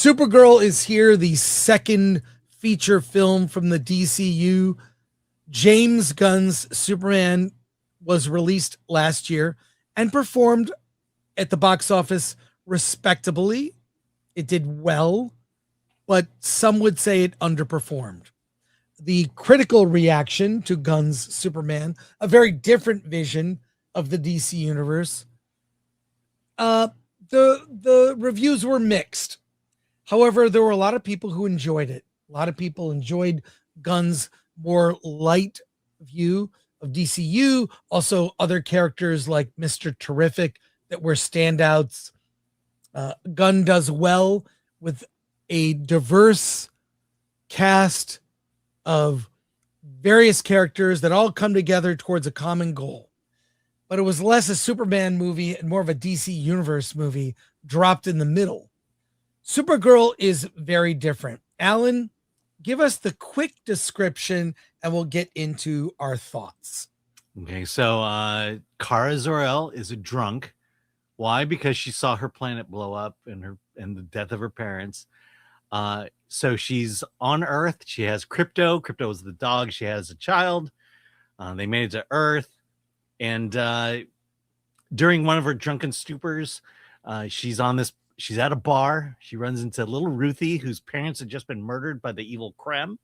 Supergirl is here, the second feature film from the DCU. James Gunn's Superman was released last year and performed at the box office respectably. It did well, but some would say it underperformed. The critical reaction to Gunn's Superman, a very different vision of the DC universe, the reviews were mixed. However, there were a lot of people who enjoyed it. A lot of people enjoyed Gunn's more light view of DCU. Also, other characters like Mr. Terrific that were standouts. Gunn does well with a diverse cast of various characters that all come together towards a common goal. But it was less a Superman movie and more of a DC Universe movie dropped in the middle. Supergirl is very different. Alan, give us the quick description and we'll get into our thoughts. Okay, so Kara Zor-El is a drunk. Why? Because she saw her planet blow up and the death of her parents. So she's on Earth. She has Crypto. Crypto is the dog. She has a child. They made it to Earth. And during one of her drunken stupors, she's at a bar. She runs into little Ruthie, whose parents had just been murdered by the evil Krem.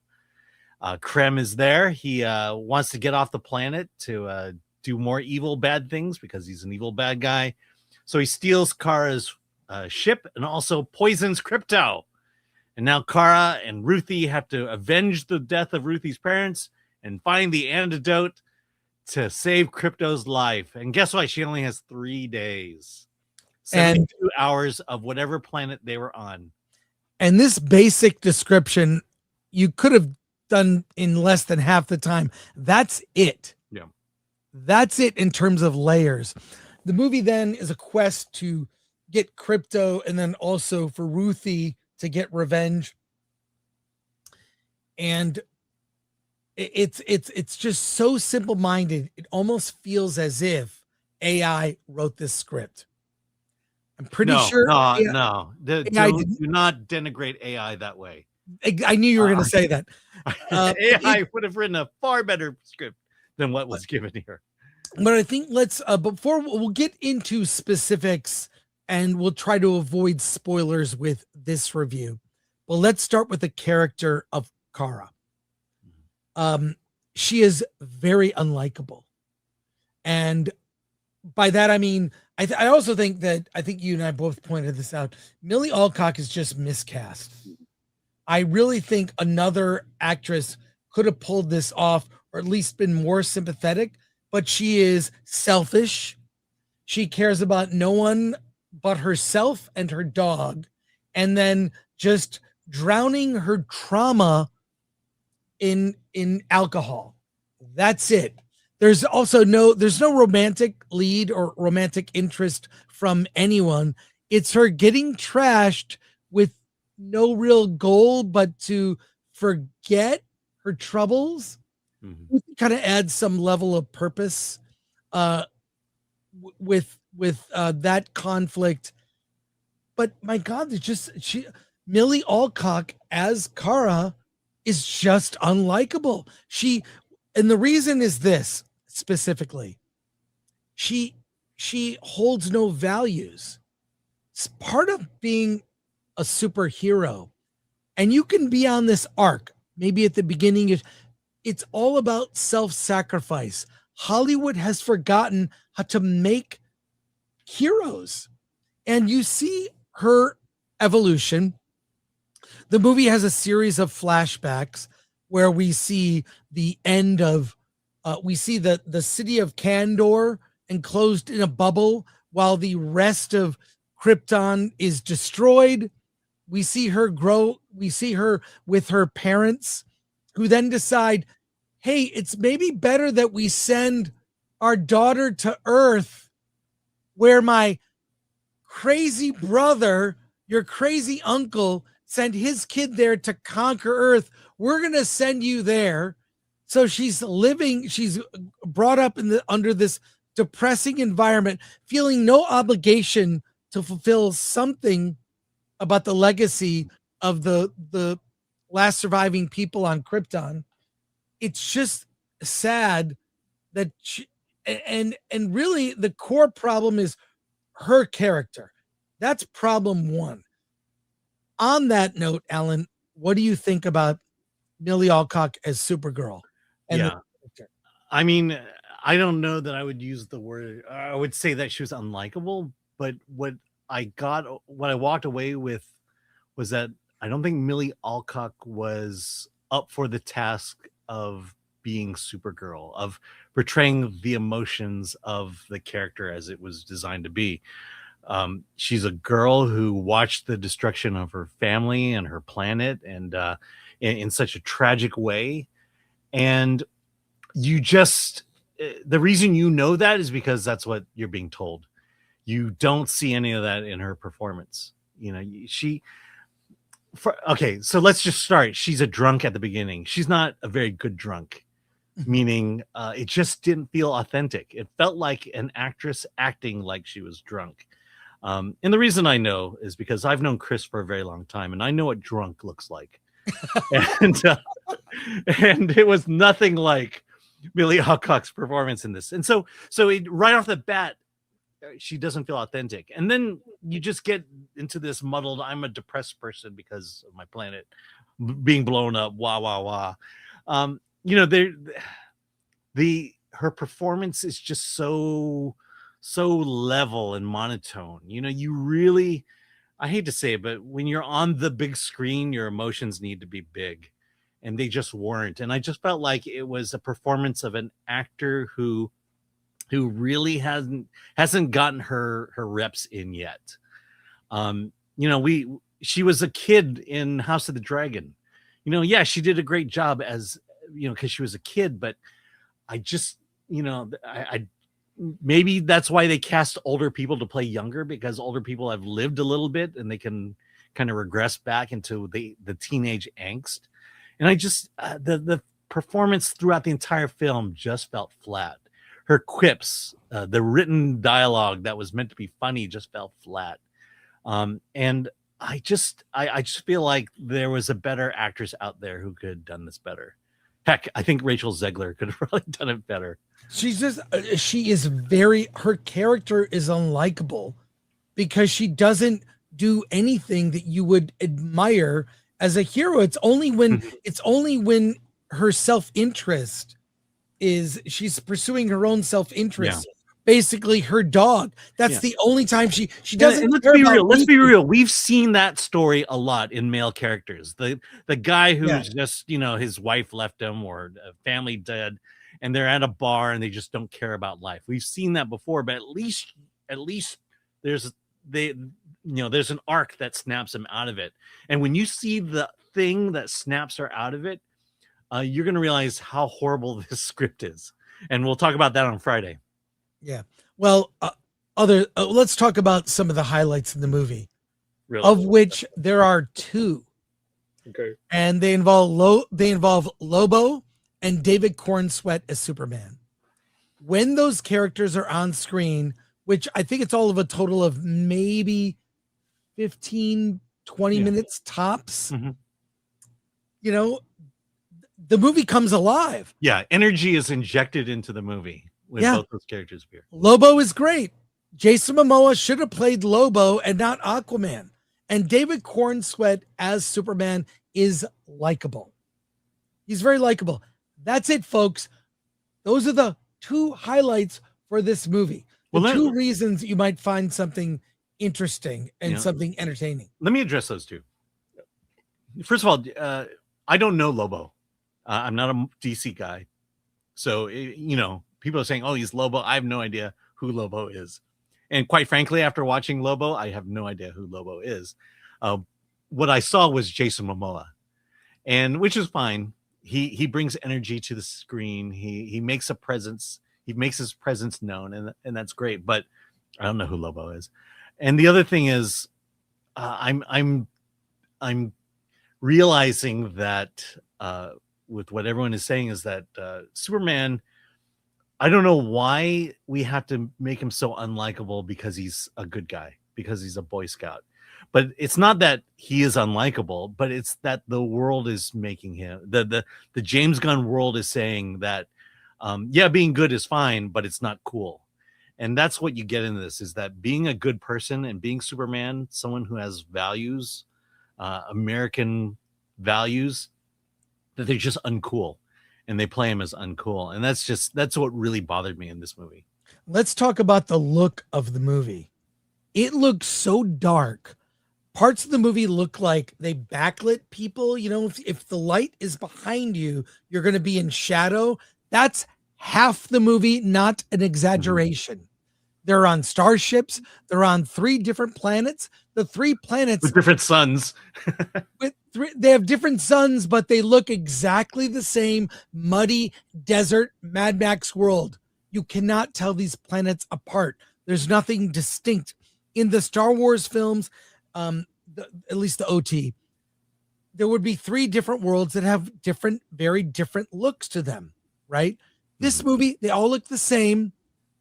Krem is there. He wants to get off the planet to do more evil, bad things because he's an evil, bad guy. So he steals Kara's ship and also poisons Crypto. And now Kara and Ruthie have to avenge the death of Ruthie's parents and find the antidote to save Crypto's life. And guess what? She only has 3 days. 72 hours of whatever planet they were on. And this basic description, you could have done in less than half the time. That's it. Yeah. That's it in terms of layers. The movie then is a quest to get Crypto and then also for Ruthie to get revenge. And it's just so simple-minded. It almost feels as if AI wrote this script. I'm pretty sure. No. Do not denigrate AI that way. I knew you were going to say that. AI would have written a far better script than what was given here. But I think before we'll get into specifics and we'll try to avoid spoilers with this review. Well, let's start with the character of Kara. She is very unlikable. And by that, I mean, I also think you and I both pointed this out. Millie Alcock is just miscast. I really think another actress could have pulled this off or at least been more sympathetic, but she is selfish. She cares about no one but herself and her dog, and then just drowning her trauma in alcohol. That's it. There's also no romantic lead or romantic interest from anyone. It's her getting trashed with no real goal but to forget her troubles. Mm-hmm. Kind of adds some level of purpose with that conflict. But my God, Millie Alcock as Kara is just unlikable. And the reason is this specifically. She holds no values. It's part of being a superhero. And you can be on this arc. Maybe at the beginning, it's all about self-sacrifice. Hollywood has forgotten how to make heroes. And you see her evolution. The movie has a series of flashbacks where we see the end of, we see the city of Kandor enclosed in a bubble while the rest of Krypton is destroyed. We see her grow. We see her with her parents who then decide, hey, it's maybe better that we send our daughter to Earth where my crazy brother, your crazy uncle, sent his kid there to conquer Earth. We're going to send you there. So she's brought up under this depressing environment, feeling no obligation to fulfill something about the legacy of the last surviving people on Krypton. It's just sad that and really the core problem is her character. That's problem one. On that note, Alan, what do you think about Millie Alcock as Supergirl? And Yeah. I mean, I don't know that I would use the word. I would say that she was unlikable, but what I walked away with was that I don't think Millie Alcock was up for the task of being Supergirl, of portraying the emotions of the character as it was designed to be. She's a girl who watched the destruction of her family and her planet, and in such a tragic way. And you just the reason you know that is because that's what you're being told. You don't see any of that in her performance. You know, okay, so let's just start. She's a drunk at the beginning. She's not a very good drunk, meaning it just didn't feel authentic. It felt like an actress acting like she was drunk. And the reason I know is because I've known Chris for a very long time, and I know what drunk looks like. and it was nothing like Millie Alcock's performance in this. And so right off the bat, she doesn't feel authentic. And then you just get into this muddled, I'm a depressed person because of my planet being blown up, wah. You know, her performance is just so level and monotone. You know, you really, I hate to say it, but when you're on the big screen, your emotions need to be big, and they just weren't. And I just felt like it was a performance of an actor who really hasn't gotten her reps in yet. You know, she was a kid in House of the Dragon. You know, yeah, she did a great job as, you know, because she was a kid, but I just, you know, I maybe that's why they cast older people to play younger, because older people have lived a little bit and they can kind of regress back into the teenage angst. And I just the performance throughout the entire film just felt flat. Her quips, the written dialogue that was meant to be funny, just felt flat. And I just feel like there was a better actress out there who could have done this better. Heck, I think Rachel Zegler could have probably done it better. Her character is unlikable because she doesn't do anything that you would admire as a hero. It's only when her self-interest is she's pursuing her own self-interest. Yeah. Basically her dog. That's the only time she doesn't. And let's be real. Let's be real. We've seen that story a lot in male characters. The guy who's just, you know, his wife left him or a family dead, and they're at a bar and they just don't care about life. We've seen that before, but at least there's an arc that snaps him out of it. And when you see the thing that snaps her out of it, you're going to realize how horrible this script is. And we'll talk about that on Friday. Yeah. Well, let's talk about some of the highlights in the movie, really? Of which there are two. Okay. And they involve Lobo and David Cornsweet as Superman. When those characters are on screen, which I think it's all of a total of maybe 15, 20 minutes tops, you know, the movie comes alive. Yeah. Energy is injected into the movie when both those characters appear. Lobo is great. Jason Momoa should have played Lobo and not Aquaman. And David Cornsweet as Superman is likable. He's very likable. That's it, folks. Those are the two highlights for this movie. The two reasons you might find something interesting and something entertaining. Let me address those two. First of all, I don't know Lobo. I'm not a DC guy. So, you know, people are saying, oh, he's Lobo. I have no idea who Lobo is. And quite frankly, after watching Lobo, I have no idea who Lobo is. What I saw was Jason Momoa, and which is fine. He brings energy to the screen. He makes a presence. He makes his presence known, and that's great. But I don't know who Lobo is. And the other thing is, I'm realizing that with what everyone is saying is that Superman, I don't know why we have to make him so unlikable because he's a good guy. because he's a Boy Scout. But it's not that he is unlikable, but it's that the world is making him, the James Gunn world is saying that, yeah, being good is fine, but it's not cool. And that's what you get in this, is that being a good person and being Superman, someone who has values, American values, that they're just uncool, and they play him as uncool. And that's what really bothered me in this movie. Let's talk about the look of the movie. It looks so dark. Parts of the movie look like they backlit people. You know, if the light is behind you, you're going to be in shadow. That's half the movie, not an exaggeration. They're on starships. They're on 3 different planets. The 3 planets with different suns. They have different suns, but they look exactly the same. Muddy desert Mad Max world. You cannot tell these planets apart. There's nothing distinct. In the Star Wars films, at least the OT, there would be 3 different worlds that have very different looks to them, right? This movie, they all look the same.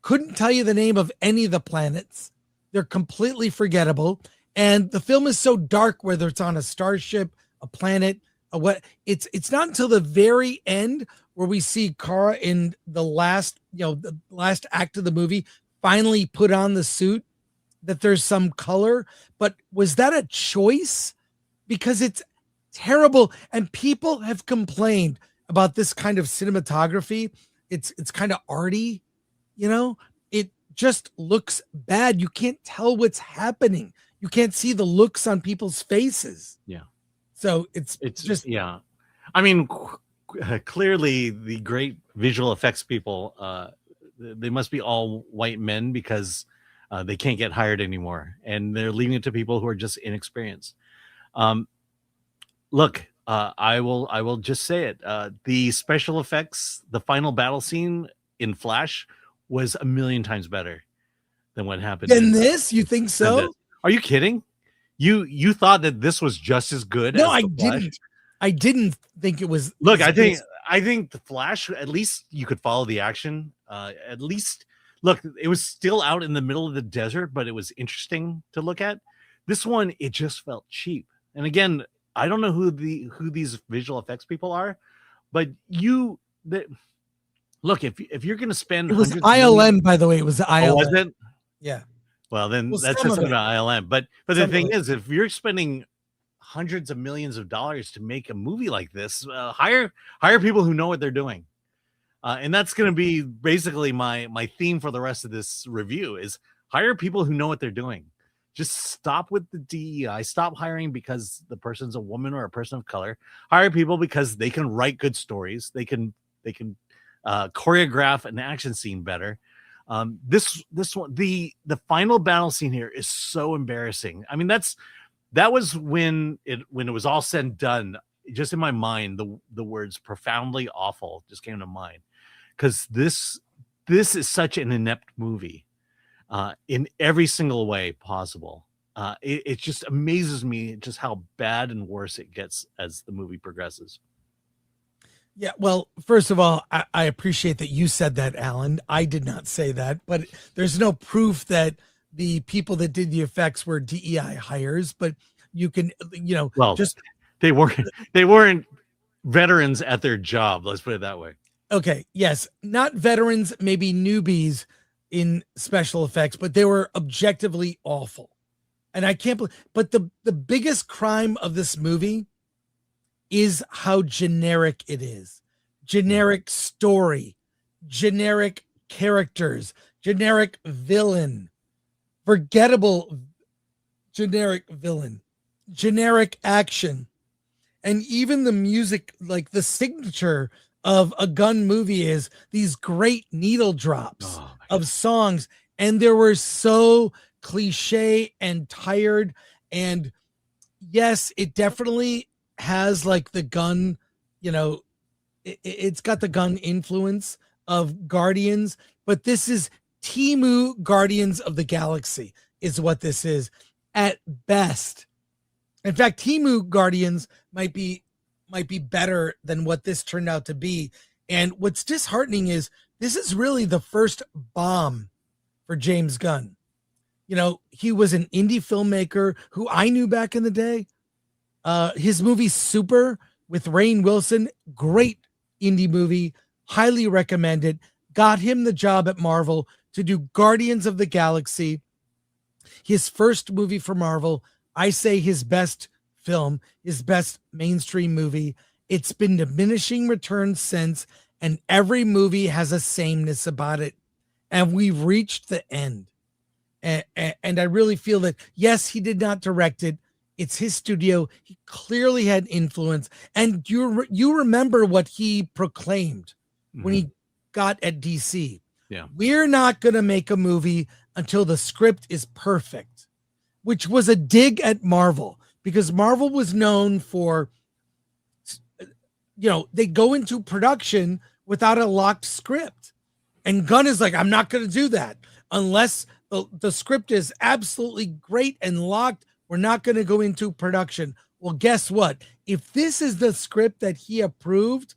Couldn't tell you the name of any of the planets. They're completely forgettable. And the film is so dark, whether it's on a starship, a planet, it's not until the very end where we see Kara in the last act of the movie finally put on the suit that there's some color. But was that a choice? Because it's terrible. And people have complained about this kind of cinematography. It's kind of arty, it just looks bad. You can't tell what's happening. You can't see the looks on people's faces. Yeah. So it's just, yeah. I mean, clearly the great visual effects people, they must be all white men, because they can't get hired anymore, and they're leaving it to people who are just inexperienced. Look, I will just say it. The special effects, the final battle scene in Flash was a million times better than what happened in this. You think so? Are you kidding? You thought that this was just as good? No, as I didn't. I didn't think it was. Look, I think the Flash, at least you could follow the action. At least, look, it was still out in the middle of the desert, but it was interesting to look at. This one, it just felt cheap. And again, I don't know who these visual effects people are, but look, if you're going to spend, it was ILM, by the way. It was ILM. Oh, was it? Yeah. Well, then that's just about ILM. But the thing is, if you're spending hundreds of millions of dollars to make a movie like this, hire people who know what they're doing. And that's going to be basically my theme for the rest of this review, is hire people who know what they're doing. Just stop with the DEI. Stop hiring because the person's a woman or a person of color. Hire people because they can write good stories. They can choreograph an action scene better. This one, the final battle scene here is so embarrassing. I mean, that was when it was all said and done. Just in my mind, the words "profoundly awful" just came to mind, because this is such an inept movie in every single way possible. It just amazes me just how bad and worse it gets as the movie progresses. Yeah, well, first of all, I appreciate that you said that, Alan. I did not say that, but there's no proof that the people that did the effects were DEI hires, but you can, just they weren't veterans at their job. Let's put it that way. Okay. Yes. Not veterans, maybe newbies in special effects, but they were objectively awful. And I can't believe, but the biggest crime of this movie is how generic it is. Generic story, generic characters, generic villain, forgettable generic villain, generic action. And even the music, like the signature of a Gunn movie, is these great needle drops of songs. And they were so cliche and tired. And yes, it definitely has like the Gunn, it's got the Gunn influence of Guardians, but this is Temu Guardians of the Galaxy is what this is at best. In fact, Temu Guardians might be better than what this turned out to be. And what's disheartening is this is really the first bomb for James Gunn. he was an indie filmmaker who I knew back in the day. His movie Super with Rainn Wilson, great indie movie, highly recommended. Got him the job at Marvel to do Guardians of the Galaxy, his first movie for Marvel. I say his best film, his best mainstream movie. It's been diminishing returns since, and every movie has a sameness about it. And we've reached the end. And I really feel that, yes, he did not direct it. It's his studio. He clearly had influence. And you remember what he proclaimed when he got at DC. Yeah. We're not going to make a movie until the script is perfect, which was a dig at Marvel, because Marvel was known for, they go into production without a locked script. And Gunn is like, I'm not going to do that unless the script is absolutely great and locked. We're not going to go into production. Well, guess what? If this is the script that he approved,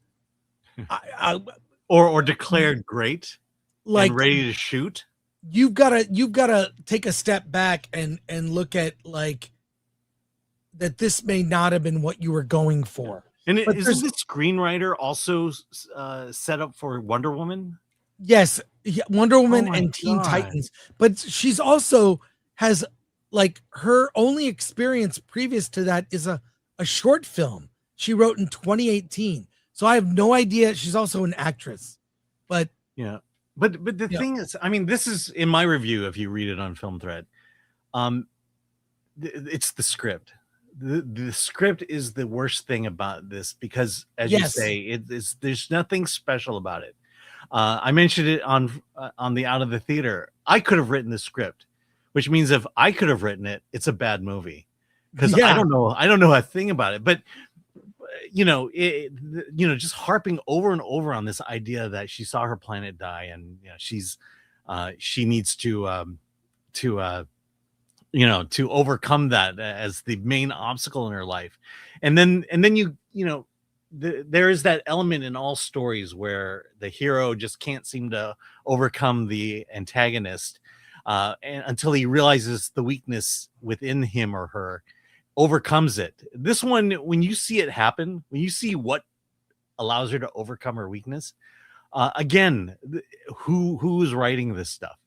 or declared great, like, and ready to shoot, you've got to take a step back and look at, like, that this may not have been what you were going for. And isn't the screenwriter also set up for Wonder Woman? Yes, Wonder Woman and Teen Titans, but she's also has, like, her only experience previous to that is a short film she wrote in 2018. So I have no idea. She's also an actress, but yeah. But the thing is, I mean, this is in my review. If you read it on Film Thread, it's the script. The script is the worst thing about this, because, as you say, there's nothing special about it. I mentioned it on the Out of the Theater. I could have written the script, which means if I could have written it, it's a bad movie, because I don't know a thing about it. But just harping over and over on this idea that she saw her planet die, and she needs to overcome that as the main obstacle in her life, and then there is that element in all stories where the hero just can't seem to overcome the antagonist until he realizes the weakness within him or her, overcomes it. This one, when you see it happen, when you see what allows her to overcome her weakness, again, who's writing this stuff?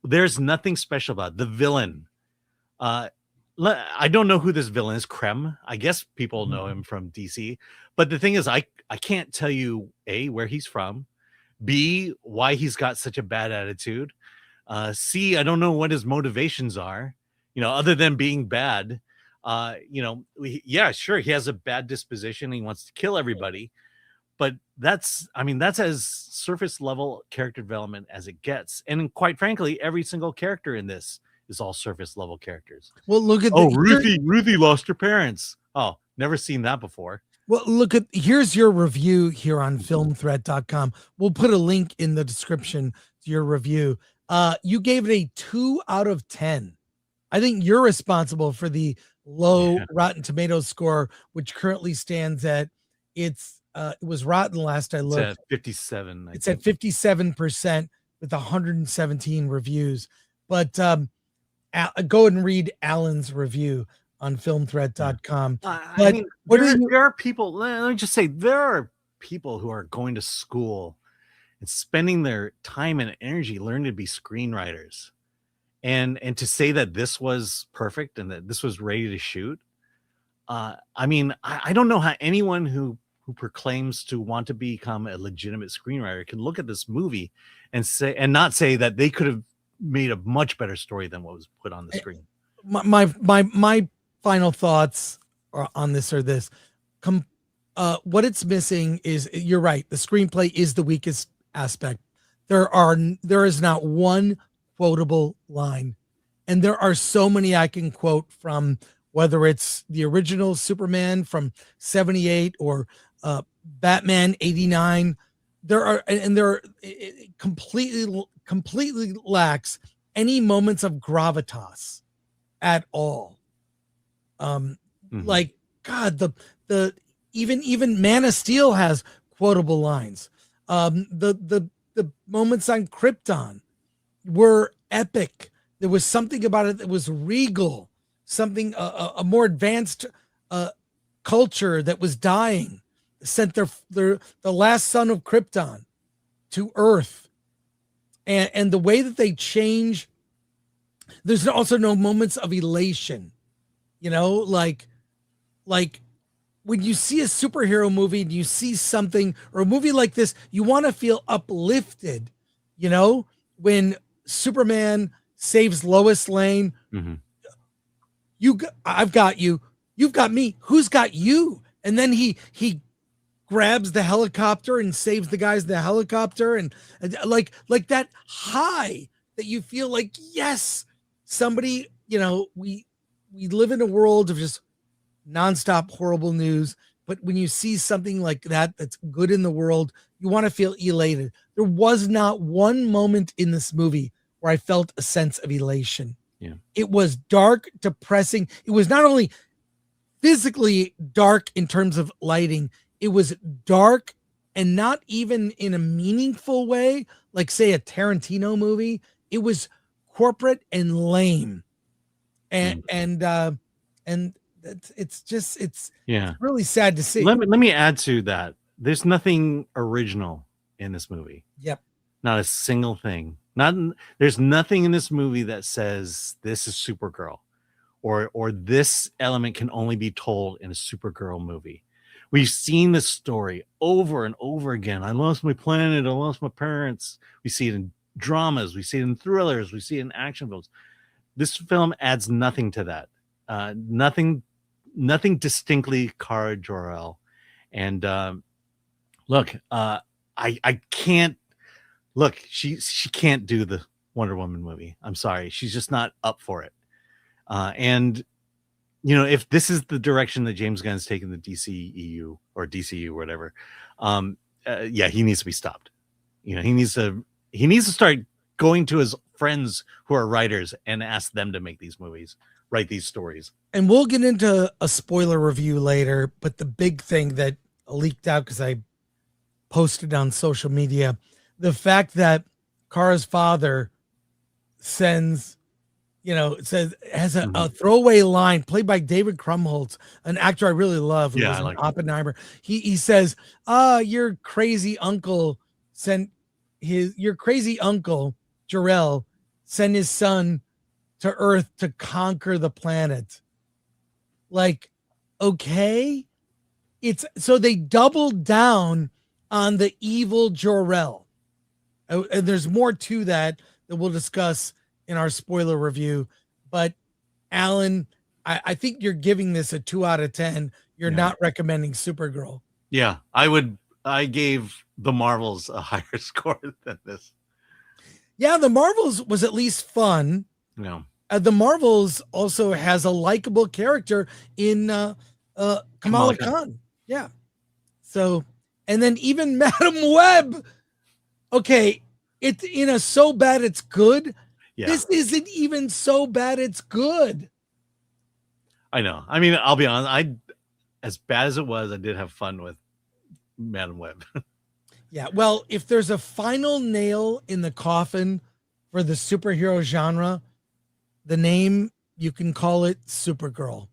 There's nothing special about it. The villain. I don't know who this villain is. Krem. I guess people know him from DC. But the thing is, I can't tell you, A, where he's from, B, why he's got such a bad attitude, C, I don't know what his motivations are, other than being bad. Sure, he has a bad disposition. He wants to kill everybody. But that's as surface level character development as it gets. And quite frankly, every single character in this is all surface level characters. Well, look at Ruthie lost her parents. Oh, never seen that before. Well, here's your review here on filmthreat.com. We'll put a link in the description to your review. You gave it a 2 out of 10. I think you're responsible for the low Rotten Tomatoes score, which currently stands at it was rotten last I looked. It's at 57. It's at 57% with 117 reviews. But go and read Alan's review on filmthreat.com. There are people, let me just say, there are people who are going to school and spending their time and energy learning to be screenwriters. And to say that this was perfect and that this was ready to shoot. I don't know how anyone who proclaims to want to become a legitimate screenwriter can look at this movie and not say that they could have made a much better story than what was put on the screen. My final thoughts on this are this. What it's missing is, you're right, the screenplay is the weakest aspect. There is not one quotable line, and there are so many I can quote, from whether it's the original Superman from 78 or Batman 89. It completely lacks any moments of gravitas at all. Like, God, the even Man of Steel has quotable lines. The moments on Krypton were epic. There was something about it that was regal, something a more advanced culture that was dying, sent the last son of Krypton to Earth, and the way that they change. There's also no moments of elation, like when you see a superhero movie and you see something or a movie like this, you want to feel uplifted. When Superman saves Lois Lane, Mm-hmm. I've got you, you've got me, who's got you? And then he grabs the helicopter and saves the guys in the helicopter, and like that high that you feel like, yes, somebody, we live in a world of just nonstop horrible news, but when you see something like that that's good in the world, you want to feel elated. There was not one moment in this movie where I felt a sense of elation. Yeah. It was dark, depressing. It was not only physically dark in terms of lighting, it was dark, and not even in a meaningful way, like say a Tarantino movie. It was corporate and lame. And it's really sad to see. Let me add to that. There's nothing original in this movie. Yep. Not a single thing. There's nothing in this movie that says this is Supergirl, or this element can only be told in a Supergirl movie. We've seen this story over and over again. I lost my planet. I lost my parents. We see it in dramas. We see it in thrillers. We see it in action films. This film adds nothing to that. Nothing distinctly Kara Jor-El. And look, I can't look. She can't do the Wonder Woman movie. I'm sorry, she's just not up for it. And if this is the direction that James Gunn's taken the DCEU or DCU or whatever, he needs to be stopped. He needs to start going to his friends who are writers and ask them to make these movies, write these stories. And we'll get into a spoiler review later, but the big thing that leaked out, because I posted on social media, the fact that Kara's father has a throwaway line played by David Krumholtz, an actor I really love, who was in Oppenheimer. He says, your crazy uncle Jor-El sent his son to Earth to conquer the planet. Like, okay. So they doubled down on the evil Jor-El. And there's more to that we'll discuss in our spoiler review. But Alan, I think you're giving this a 2 out of 10. You're not recommending Supergirl. Yeah, I gave The Marvels a higher score than this. Yeah, The Marvels was at least fun. Yeah. The Marvels also has a likable character in Kamala Khan. Yeah. So, and then even Madam Web. Okay, it's in a so bad it's good. Yeah. This isn't even so bad it's good. I know. I mean, I'll be honest. As bad as it was, I did have fun with Madam Web. Yeah. Well, if there's a final nail in the coffin for the superhero genre, the name, you can call it Supergirl.